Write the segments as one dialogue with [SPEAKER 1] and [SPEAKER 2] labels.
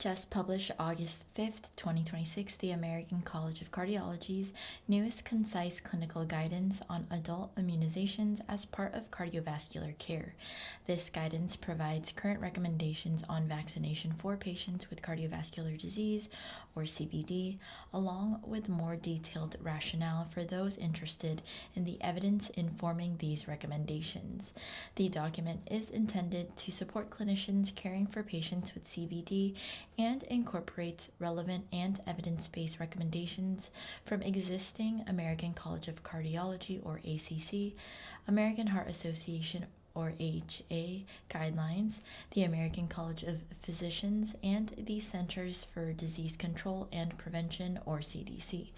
[SPEAKER 1] Just published August 5th, 2026, the American College of Cardiology's newest concise clinical guidance on adult immunizations as part of cardiovascular care. This guidance provides current recommendations on vaccination for patients with cardiovascular disease, or CVD, along with more detailed rationale for those interested in the evidence informing these recommendations. The document is intended to support clinicians caring for patients with CVD and incorporates relevant and evidence-based recommendations from existing American College of Cardiology, or ACC, American Heart Association, or AHA, guidelines, the American College of Physicians, and the Centers for Disease Control and Prevention, or CDC.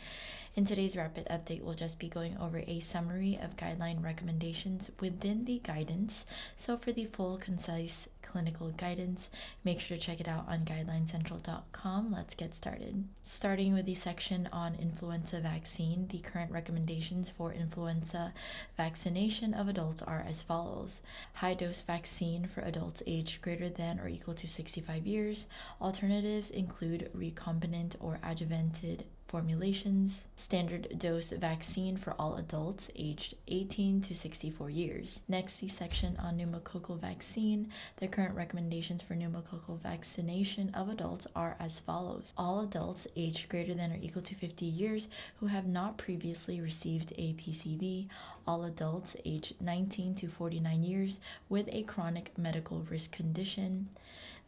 [SPEAKER 1] In today's rapid update, we'll just be going over a summary of guideline recommendations within the guidance. So for the full, concise clinical guidance, make sure to check it out on guidelinecentral.com. Let's get started. Starting with the section on influenza vaccine, the current recommendations for influenza vaccination of adults are as follows. High-dose vaccine for adults aged greater than or equal to 65 years. Alternatives include recombinant or adjuvanted formulations. Standard dose vaccine for all adults aged 18 to 64 years. Next, the section on pneumococcal vaccine. The current recommendations for pneumococcal vaccination of adults are as follows. All adults aged greater than or equal to 50 years who have not previously received a PCV. All adults aged 19 to 49 years with a chronic medical risk condition.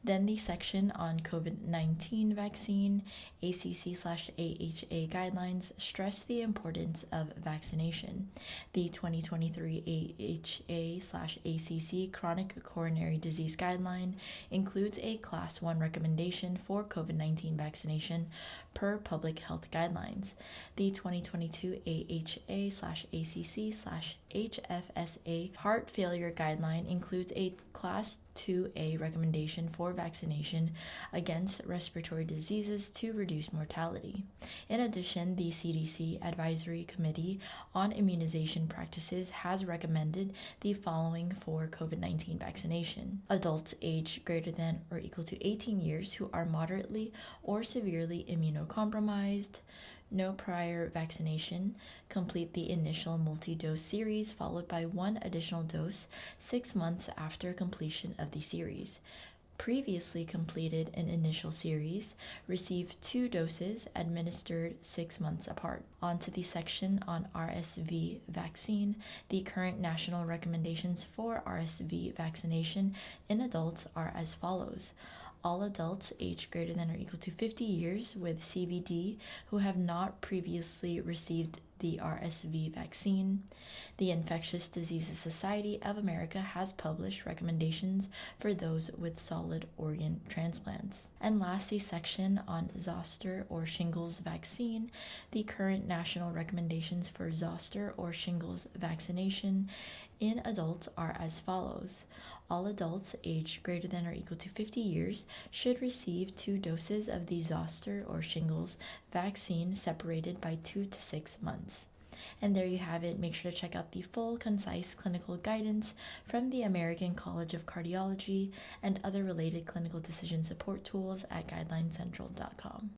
[SPEAKER 1] Then the section on COVID-19 vaccine, ACC/AHA guidelines stress the importance of vaccination. The 2023 AHA/ACC Chronic Coronary Disease Guideline includes a Class 1 recommendation for COVID-19 vaccination per public health guidelines. The 2022 AHA/ACC/HFSA Heart Failure Guideline includes a Class 2A recommendation for vaccination against respiratory diseases to reduce mortality. In addition, the CDC Advisory Committee on Immunization Practices has recommended the following for COVID-19 vaccination. Adults aged greater than or equal to 18 years who are moderately or severely immunocompromised. No prior vaccination. Complete the initial multi-dose series followed by one additional dose 6 months after completion of the series. Previously completed an initial series, received 2 doses administered 6 months apart. On to the section on RSV vaccine. The current national recommendations for RSV vaccination in adults are as follows. All adults aged greater than or equal to 50 years with CVD who have not previously received the RSV vaccine. The Infectious Diseases Society of America has published recommendations for those with solid organ transplants. And lastly, section on Zoster or Shingles vaccine. The current national recommendations for Zoster or Shingles vaccination in adults are as follows. All adults aged greater than or equal to 50 years should receive 2 doses of the Zoster or Shingles vaccine separated by 2 to 6 months. And there you have it. Make sure to check out the full, concise clinical guidance from the American College of Cardiology and other related clinical decision support tools at guidelinecentral.com.